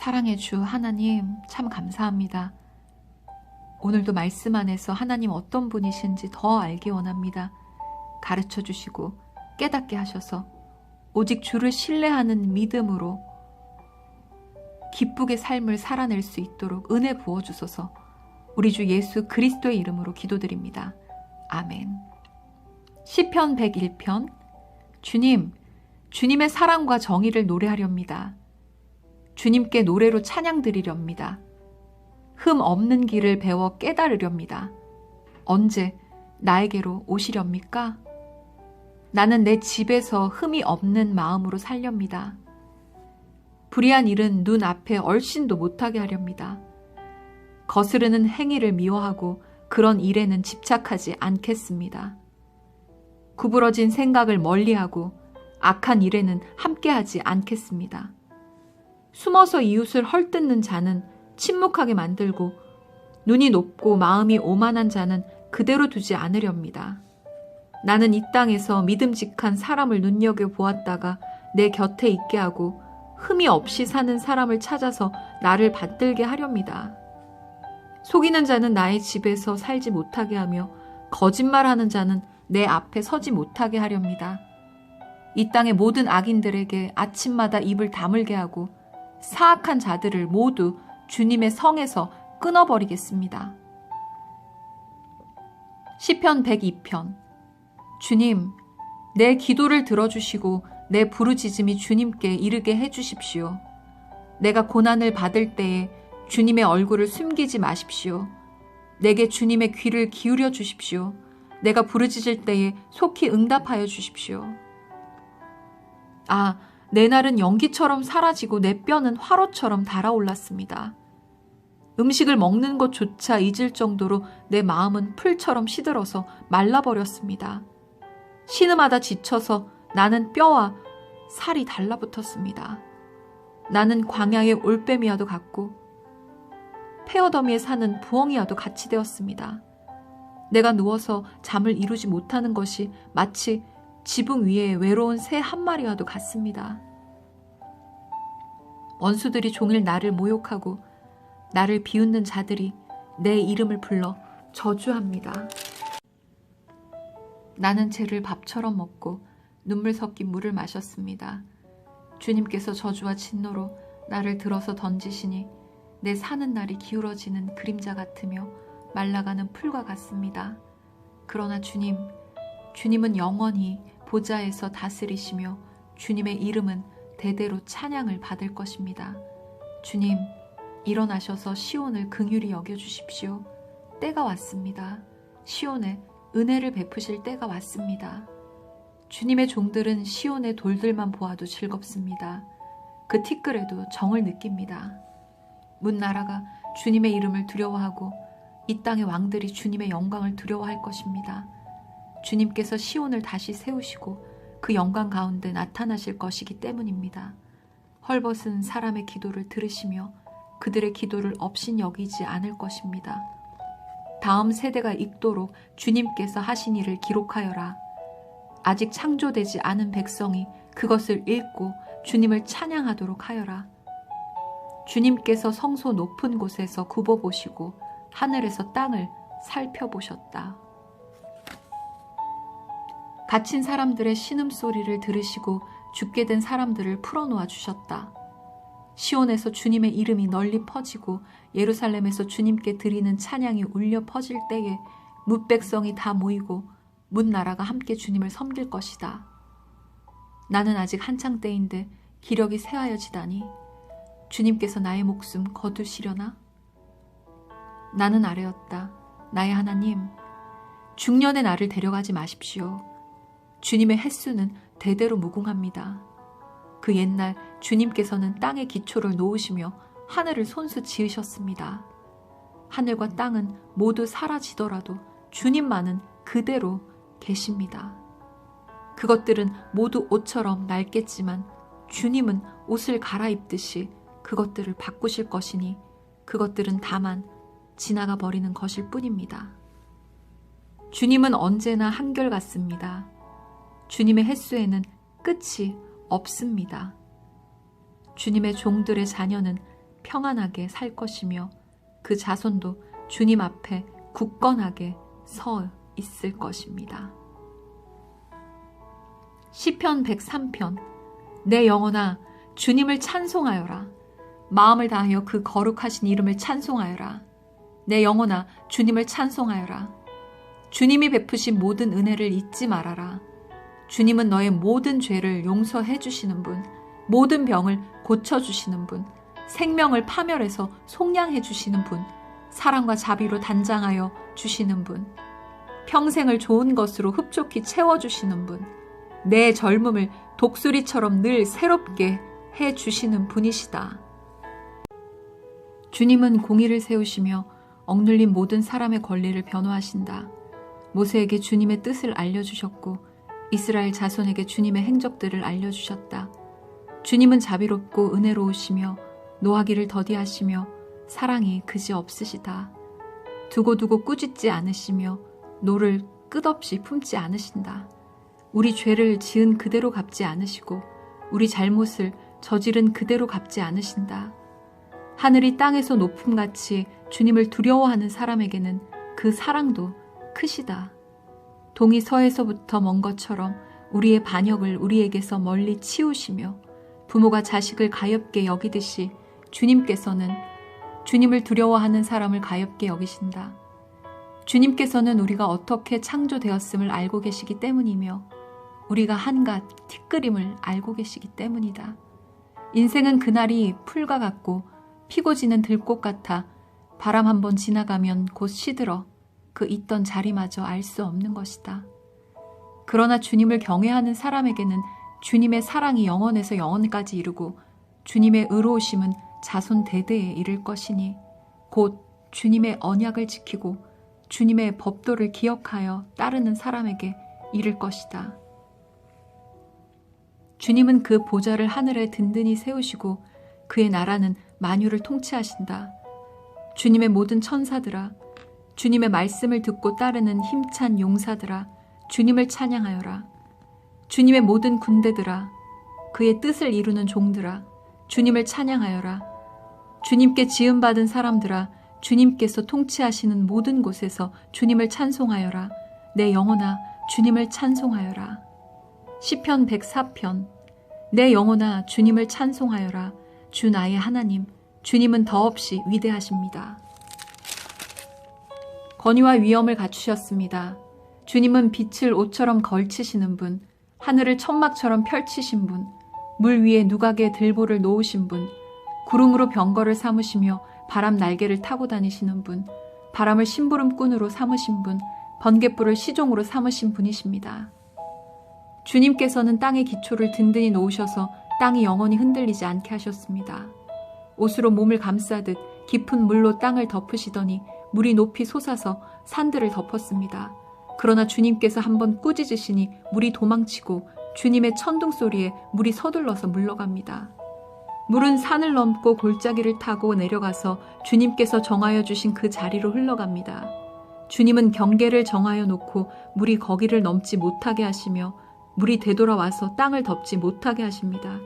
사랑의 주 하나님, 참 감사합니다. 오늘도 말씀 안에서 하나님 어떤 분이신지 더 알기 원합니다. 가르쳐 주시고 깨닫게 하셔서 오직 주를 신뢰하는 믿음으로 기쁘게 삶을 살아낼 수 있도록 은혜 부어주소서. 우리 주 예수 그리스도의 이름으로 기도드립니다. 아멘. 시편 101편. 주님, 주님의 사랑과 정의를 노래하렵니다. 주님께 노래로 찬양 드리렵니다. 흠 없는 길을 배워 깨달으렵니다. 언제 나에게로 오시렵니까? 나는 내 집에서 흠이 없는 마음으로 살렵니다. 불의한 일은 눈 앞에 얼씬도 못하게 하렵니다. 거스르는 행위를 미워하고 그런 일에는 집착하지 않겠습니다. 구부러진 생각을 멀리하고 악한 일에는 함께하지 않겠습니다. 숨어서 이웃을 헐뜯는 자는 침묵하게 만들고 눈이 높고 마음이 오만한 자는 그대로 두지 않으렵니다. 나는 이 땅에서 믿음직한 사람을 눈여겨보았다가 내 곁에 있게 하고 흠이 없이 사는 사람을 찾아서 나를 받들게 하렵니다. 속이는 자는 나의 집에서 살지 못하게 하며 거짓말하는 자는 내 앞에 서지 못하게 하렵니다. 이 땅의 모든 악인들에게 아침마다 입을 다물게 하고 사악한 자들을 모두 주님의 성에서 끊어버리겠습니다. 시편 102편. 주님, 내 기도를 들어주시고 내 부르짖음이 주님께 이르게 해주십시오. 내가 고난을 받을 때에 주님의 얼굴을 숨기지 마십시오. 내게 주님의 귀를 기울여 주십시오. 내가 부르짖을 때에 속히 응답하여 주십시오. 아, 내 날은 연기처럼 사라지고 내 뼈는 화로처럼 달아올랐습니다. 음식을 먹는 것조차 잊을 정도로 내 마음은 풀처럼 시들어서 말라버렸습니다. 신음하다 지쳐서 나는 뼈와 살이 달라붙었습니다. 나는 광야의 올빼미와도 같고 폐허더미에 사는 부엉이와도 같이 되었습니다. 내가 누워서 잠을 이루지 못하는 것이 마치 지붕 위에 외로운 새 한 마리와도 같습니다. 원수들이 종일 나를 모욕하고 나를 비웃는 자들이 내 이름을 불러 저주합니다. 나는 죄를 밥처럼 먹고 눈물 섞인 물을 마셨습니다. 주님께서 저주와 진노로 나를 들어서 던지시니 내 사는 날이 기울어지는 그림자 같으며 말라가는 풀과 같습니다. 그러나 주님은 영원히 보좌에서 다스리시며 주님의 이름은 대대로 찬양을 받을 것입니다. 주님, 일어나셔서 시온을 긍휼히 여겨주십시오. 때가 왔습니다. 시온에 은혜를 베푸실 때가 왔습니다. 주님의 종들은 시온의 돌들만 보아도 즐겁습니다. 그 티끌에도 정을 느낍니다. 문나라가 주님의 이름을 두려워하고 이 땅의 왕들이 주님의 영광을 두려워할 것입니다. 주님께서 시온을 다시 세우시고 그 영광 가운데 나타나실 것이기 때문입니다. 헐벗은 사람의 기도를 들으시며 그들의 기도를 업신여기지 않을 것입니다. 다음 세대가 읽도록 주님께서 하신 일을 기록하여라. 아직 창조되지 않은 백성이 그것을 읽고 주님을 찬양하도록 하여라. 주님께서 성소 높은 곳에서 굽어보시고 하늘에서 땅을 살펴보셨다. 갇힌 사람들의 신음소리를 들으시고 죽게 된 사람들을 풀어놓아 주셨다. 시온에서 주님의 이름이 널리 퍼지고 예루살렘에서 주님께 드리는 찬양이 울려 퍼질 때에 뭇백성이 다 모이고 문나라가 함께 주님을 섬길 것이다. 나는 아직 한창 때인데 기력이 쇠하여지다니 주님께서 나의 목숨 거두시려나? 나는 아뢰었다. 나의 하나님, 중년의 나를 데려가지 마십시오. 주님의 횟수는 대대로 무궁합니다. 그 옛날 주님께서는 땅의 기초를 놓으시며 하늘을 손수 지으셨습니다. 하늘과 땅은 모두 사라지더라도 주님만은 그대로 계십니다. 그것들은 모두 옷처럼 낡겠지만 주님은 옷을 갈아입듯이 그것들을 바꾸실 것이니 그것들은 다만 지나가 버리는 것일 뿐입니다. 주님은 언제나 한결같습니다. 주님의 횟수에는 끝이 없습니다. 주님의 종들의 자녀는 평안하게 살 것이며 그 자손도 주님 앞에 굳건하게 서 있을 것입니다. 시편 103편. 내 영혼아 주님을 찬송하여라. 마음을 다하여 그 거룩하신 이름을 찬송하여라. 내 영혼아 주님을 찬송하여라. 주님이 베푸신 모든 은혜를 잊지 말아라. 주님은 너의 모든 죄를 용서해 주시는 분, 모든 병을 고쳐주시는 분, 생명을 파멸해서 속량해 주시는 분, 사랑과 자비로 단장하여 주시는 분, 평생을 좋은 것으로 흡족히 채워주시는 분, 내 젊음을 독수리처럼 늘 새롭게 해주시는 분이시다. 주님은 공의를 세우시며 억눌린 모든 사람의 권리를 변호하신다. 모세에게 주님의 뜻을 알려주셨고 이스라엘 자손에게 주님의 행적들을 알려주셨다. 주님은 자비롭고 은혜로우시며 노하기를 더디하시며 사랑이 그지없으시다. 두고두고 꾸짖지 않으시며 노를 끝없이 품지 않으신다. 우리 죄를 지은 그대로 갚지 않으시고 우리 잘못을 저지른 그대로 갚지 않으신다. 하늘이 땅에서 높음같이 주님을 두려워하는 사람에게는 그 사랑도 크시다. 동이 서에서부터 먼 것처럼 우리의 반역을 우리에게서 멀리 치우시며 부모가 자식을 가엾게 여기듯이 주님께서는 주님을 두려워하는 사람을 가엾게 여기신다. 주님께서는 우리가 어떻게 창조되었음을 알고 계시기 때문이며 우리가 한갓 티끌임을 알고 계시기 때문이다. 인생은 그날이 풀과 같고 피고 지는 들꽃 같아 바람 한번 지나가면 곧 시들어 그 있던 자리마저 알 수 없는 것이다. 그러나 주님을 경외하는 사람에게는 주님의 사랑이 영원에서 영원까지 이르고 주님의 의로우심은 자손 대대에 이를 것이니 곧 주님의 언약을 지키고 주님의 법도를 기억하여 따르는 사람에게 이를 것이다. 주님은 그 보좌를 하늘에 든든히 세우시고 그의 나라는 만유를 통치하신다. 주님의 모든 천사들아, 주님의 말씀을 듣고 따르는 힘찬 용사들아, 주님을 찬양하여라. 주님의 모든 군대들아, 그의 뜻을 이루는 종들아, 주님을 찬양하여라. 주님께 지음받은 사람들아, 주님께서 통치하시는 모든 곳에서 주님을 찬송하여라. 내 영혼아, 주님을 찬송하여라. 시편 104편. 내 영혼아, 주님을 찬송하여라. 주 나의 하나님, 주님은 더없이 위대하십니다. 권위와 위엄을 갖추셨습니다. 주님은 빛을 옷처럼 걸치시는 분, 하늘을 천막처럼 펼치신 분, 물 위에 누각의 들보를 놓으신 분, 구름으로 병거를 삼으시며 바람 날개를 타고 다니시는 분, 바람을 심부름꾼으로 삼으신 분, 번갯불을 시종으로 삼으신 분이십니다. 주님께서는 땅의 기초를 든든히 놓으셔서 땅이 영원히 흔들리지 않게 하셨습니다. 옷으로 몸을 감싸듯 깊은 물로 땅을 덮으시더니 물이 높이 솟아서 산들을 덮었습니다. 그러나 주님께서 한번 꾸짖으시니 물이 도망치고 주님의 천둥 소리에 물이 서둘러서 물러갑니다. 물은 산을 넘고 골짜기를 타고 내려가서 주님께서 정하여 주신 그 자리로 흘러갑니다. 주님은 경계를 정하여 놓고 물이 거기를 넘지 못하게 하시며 물이 되돌아와서 땅을 덮지 못하게 하십니다.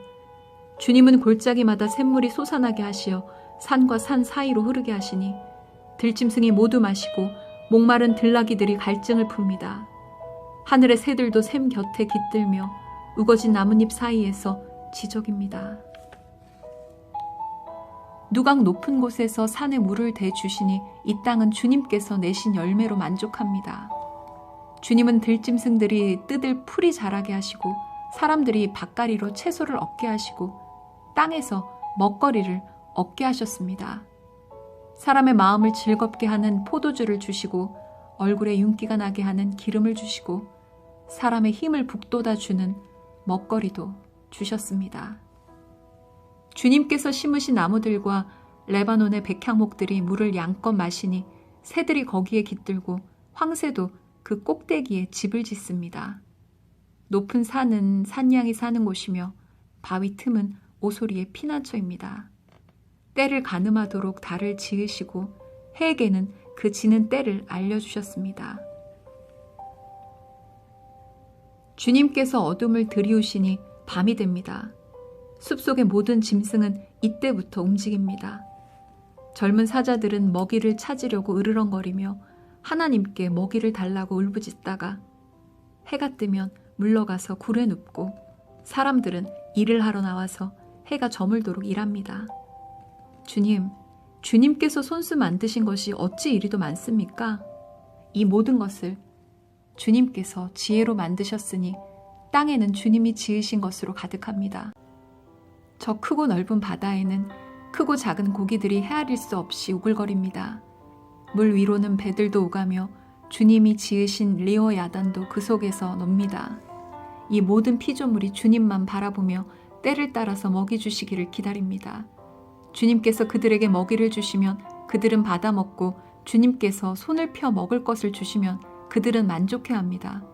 주님은 골짜기마다 샘물이 솟아나게 하시어 산과 산 사이로 흐르게 하시니 들짐승이 모두 마시고 목마른 들나귀들이 갈증을 풉니다. 하늘의 새들도 샘 곁에 깃들며 우거진 나뭇잎 사이에서 지저깁니다. 누각 높은 곳에서 산에 물을 대주시니 이 땅은 주님께서 내신 열매로 만족합니다. 주님은 들짐승들이 뜯을 풀이 자라게 하시고 사람들이 밭가리로 채소를 얻게 하시고 땅에서 먹거리를 얻게 하셨습니다. 사람의 마음을 즐겁게 하는 포도주를 주시고 얼굴에 윤기가 나게 하는 기름을 주시고 사람의 힘을 북돋아 주는 먹거리도 주셨습니다. 주님께서 심으신 나무들과 레바논의 백향목들이 물을 양껏 마시니 새들이 거기에 깃들고 황새도 그 꼭대기에 집을 짓습니다. 높은 산은 산양이 사는 곳이며 바위 틈은 오소리의 피난처입니다. 때를 가늠하도록 달을 지으시고 해에게는 그 지는 때를 알려주셨습니다. 주님께서 어둠을 들이우시니 밤이 됩니다. 숲속의 모든 짐승은 이때부터 움직입니다. 젊은 사자들은 먹이를 찾으려고 으르렁거리며 하나님께 먹이를 달라고 울부짖다가 해가 뜨면 물러가서 굴에 눕고 사람들은 일을 하러 나와서 해가 저물도록 일합니다. 주님께서 손수 만드신 것이 어찌 이리도 많습니까? 이 모든 것을 주님께서 지혜로 만드셨으니 땅에는 주님이 지으신 것으로 가득합니다. 저 크고 넓은 바다에는 크고 작은 고기들이 헤아릴 수 없이 우글거립니다. 물 위로는 배들도 오가며 주님이 지으신 레어야단도 그 속에서 놉니다. 이 모든 피조물이 주님만 바라보며 때를 따라서 먹이 주시기를 기다립니다. 주님께서 그들에게 먹이를 주시면 그들은 받아먹고 주님께서 손을 펴 먹을 것을 주시면 그들은 만족해합니다.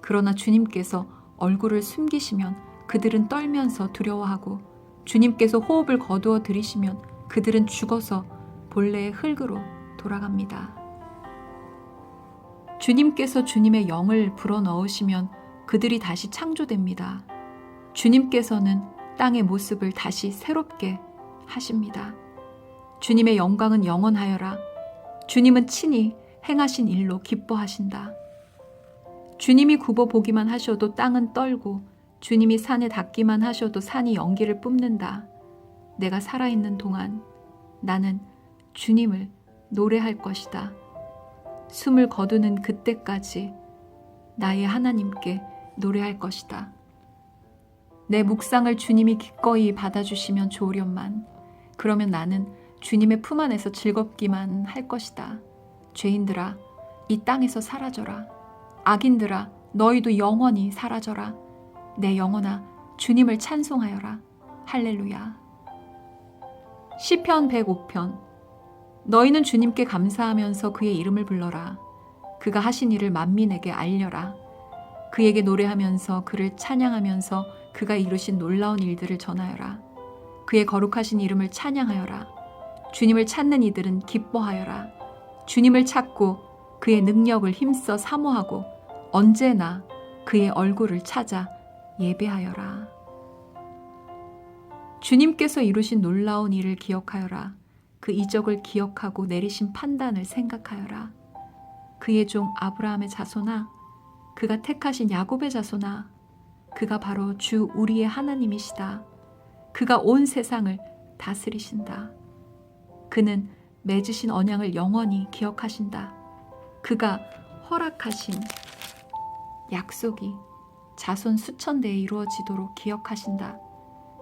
그러나 주님께서 얼굴을 숨기시면 그들은 떨면서 두려워하고 주님께서 호흡을 거두어 들이시면 그들은 죽어서 본래의 흙으로 돌아갑니다. 주님께서 주님의 영을 불어넣으시면 그들이 다시 창조됩니다. 주님께서는 땅의 모습을 다시 새롭게 하십니다. 주님의 영광은 영원하여라. 주님은 친히 행하신 일로 기뻐하신다. 주님이 굽어 보기만 하셔도 땅은 떨고 주님이 산에 닿기만 하셔도 산이 연기를 뿜는다. 내가 살아있는 동안 나는 주님을 노래할 것이다. 숨을 거두는 그때까지 나의 하나님께 노래할 것이다. 내 묵상을 주님이 기꺼이 받아주시면 좋으련만 그러면 나는 주님의 품 안에서 즐겁기만 할 것이다. 죄인들아, 이 땅에서 사라져라. 악인들아, 너희도 영원히 사라져라. 내 영혼아, 주님을 찬송하여라. 할렐루야. 시편 105편. 너희는 주님께 감사하면서 그의 이름을 불러라. 그가 하신 일을 만민에게 알려라. 그에게 노래하면서 그를 찬양하면서 그가 이루신 놀라운 일들을 전하여라. 그의 거룩하신 이름을 찬양하여라. 주님을 찾는 이들은 기뻐하여라. 주님을 찾고 그의 능력을 힘써 사모하고 언제나 그의 얼굴을 찾아 예배하여라. 주님께서 이루신 놀라운 일을 기억하여라. 그 이적을 기억하고 내리신 판단을 생각하여라. 그의 종 아브라함의 자손아, 그가 택하신 야곱의 자손아, 그가 바로 주 우리의 하나님이시다. 그가 온 세상을 다스리신다. 그는 맺으신 언약을 영원히 기억하신다. 그가 허락하신 약속이 자손 수천 대에 이루어지도록 기억하신다.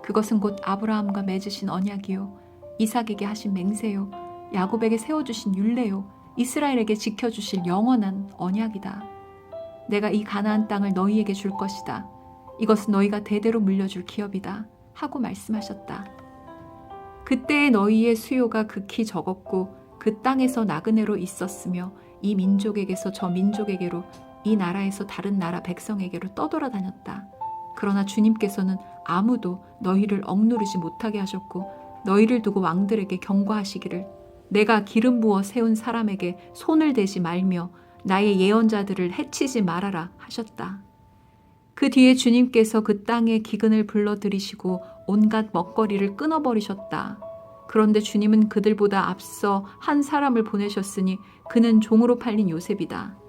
그것은 곧 아브라함과 맺으신 언약이요, 이삭에게 하신 맹세요, 야곱에게 세워주신 율례요, 이스라엘에게 지켜주실 영원한 언약이다. 내가 이 가나안 땅을 너희에게 줄 것이다. 이것은 너희가 대대로 물려줄 기업이다. 하고 말씀하셨다. 그때의 너희의 수요가 극히 적었고 그 땅에서 나그네로 있었으며 이 민족에게서 저 민족에게로, 이 나라에서 다른 나라 백성에게로 떠돌아다녔다. 그러나 주님께서는 아무도 너희를 억누르지 못하게 하셨고 너희를 두고 왕들에게 경고하시기를 내가 기름 부어 세운 사람에게 손을 대지 말며 나의 예언자들을 해치지 말아라 하셨다. 그 뒤에 주님께서 그 땅에 기근을 불러들이시고 온갖 먹거리를 끊어버리셨다. 그런데 주님은 그들보다 앞서 한 사람을 보내셨으니 그는 종으로 팔린 요셉이다.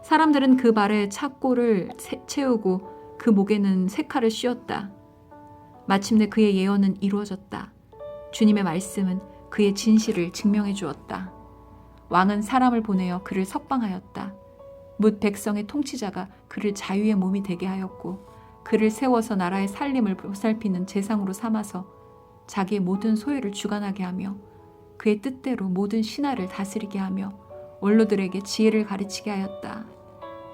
사람들은 그 발에 착고를 채우고 그 목에는 새칼을 씌웠다. 마침내 그의 예언은 이루어졌다. 주님의 말씀은 그의 진실을 증명해 주었다. 왕은 사람을 보내어 그를 석방하였다. 뭇 백성의 통치자가 그를 자유의 몸이 되게 하였고 그를 세워서 나라의 살림을 보살피는 제상으로 삼아서 자기의 모든 소유를 주관하게 하며 그의 뜻대로 모든 신하를 다스리게 하며 원로들에게 지혜를 가르치게 하였다.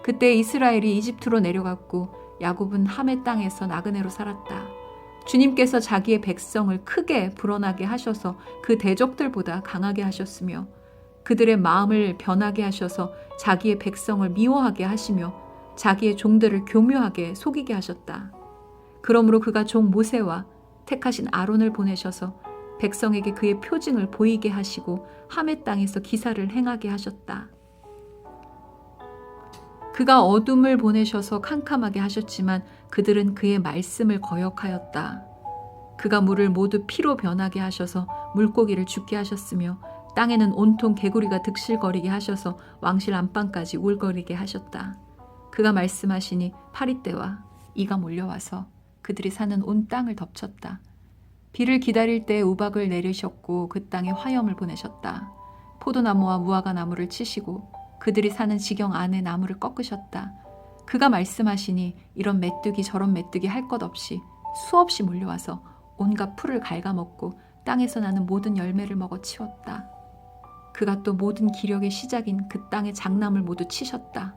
그때 이스라엘이 이집트로 내려갔고 야곱은 함의 땅에서 나그네로 살았다. 주님께서 자기의 백성을 크게 불어나게 하셔서 그 대적들보다 강하게 하셨으며 그들의 마음을 변하게 하셔서 자기의 백성을 미워하게 하시며 자기의 종들을 교묘하게 속이게 하셨다. 그러므로 그가 종 모세와 택하신 아론을 보내셔서 백성에게 그의 표징을 보이게 하시고 함의 땅에서 기사를 행하게 하셨다. 그가 어둠을 보내셔서 캄캄하게 하셨지만 그들은 그의 말씀을 거역하였다. 그가 물을 모두 피로 변하게 하셔서 물고기를 죽게 하셨으며 땅에는 온통 개구리가 득실거리게 하셔서 왕실 안방까지 울거리게 하셨다. 그가 말씀하시니 파리떼와 이가 몰려와서 그들이 사는 온 땅을 덮쳤다. 비를 기다릴 때 우박을 내리셨고 그 땅에 화염을 보내셨다. 포도나무와 무화과 나무를 치시고 그들이 사는 지경 안에 나무를 꺾으셨다. 그가 말씀하시니 이런 메뚜기 저런 메뚜기 할 것 없이 수없이 몰려와서 온갖 풀을 갉아먹고 땅에서 나는 모든 열매를 먹어 치웠다. 그가 또 모든 기력의 시작인 그 땅의 장남을 모두 치셨다.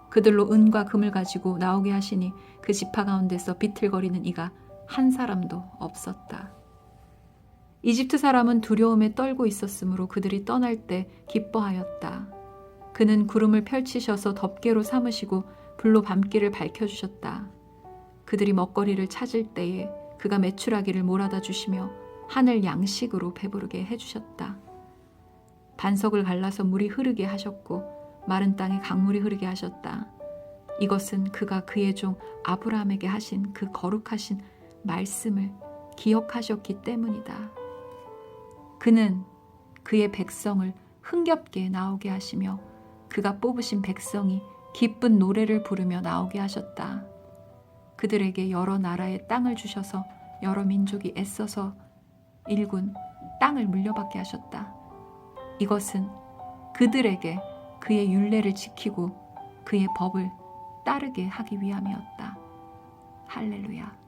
그들로 은과 금을 가지고 나오게 하시니 그 지파 가운데서 비틀거리는 이가 한 사람도 없었다. 이집트 사람은 두려움에 떨고 있었으므로 그들이 떠날 때 기뻐하였다. 그는 구름을 펼치셔서 덮개로 삼으시고 불로 밤길을 밝혀주셨다. 그들이 먹거리를 찾을 때에 그가 메추라기를 몰아다 주시며 하늘 양식으로 배부르게 해주셨다. 반석을 갈라서 물이 흐르게 하셨고 마른 땅에 강물이 흐르게 하셨다. 이것은 그가 그의 종 아브라함에게 하신 그 거룩하신 말씀을 기억하셨기 때문이다. 그는 그의 백성을 흥겹게 나오게 하시며 그가 뽑으신 백성이 기쁜 노래를 부르며 나오게 하셨다. 그들에게 여러 나라의 땅을 주셔서 여러 민족이 애써서 일군 땅을 물려받게 하셨다. 이것은 그들에게 그의 율례를 지키고 그의 법을 따르게 하기 위함이었다. 할렐루야.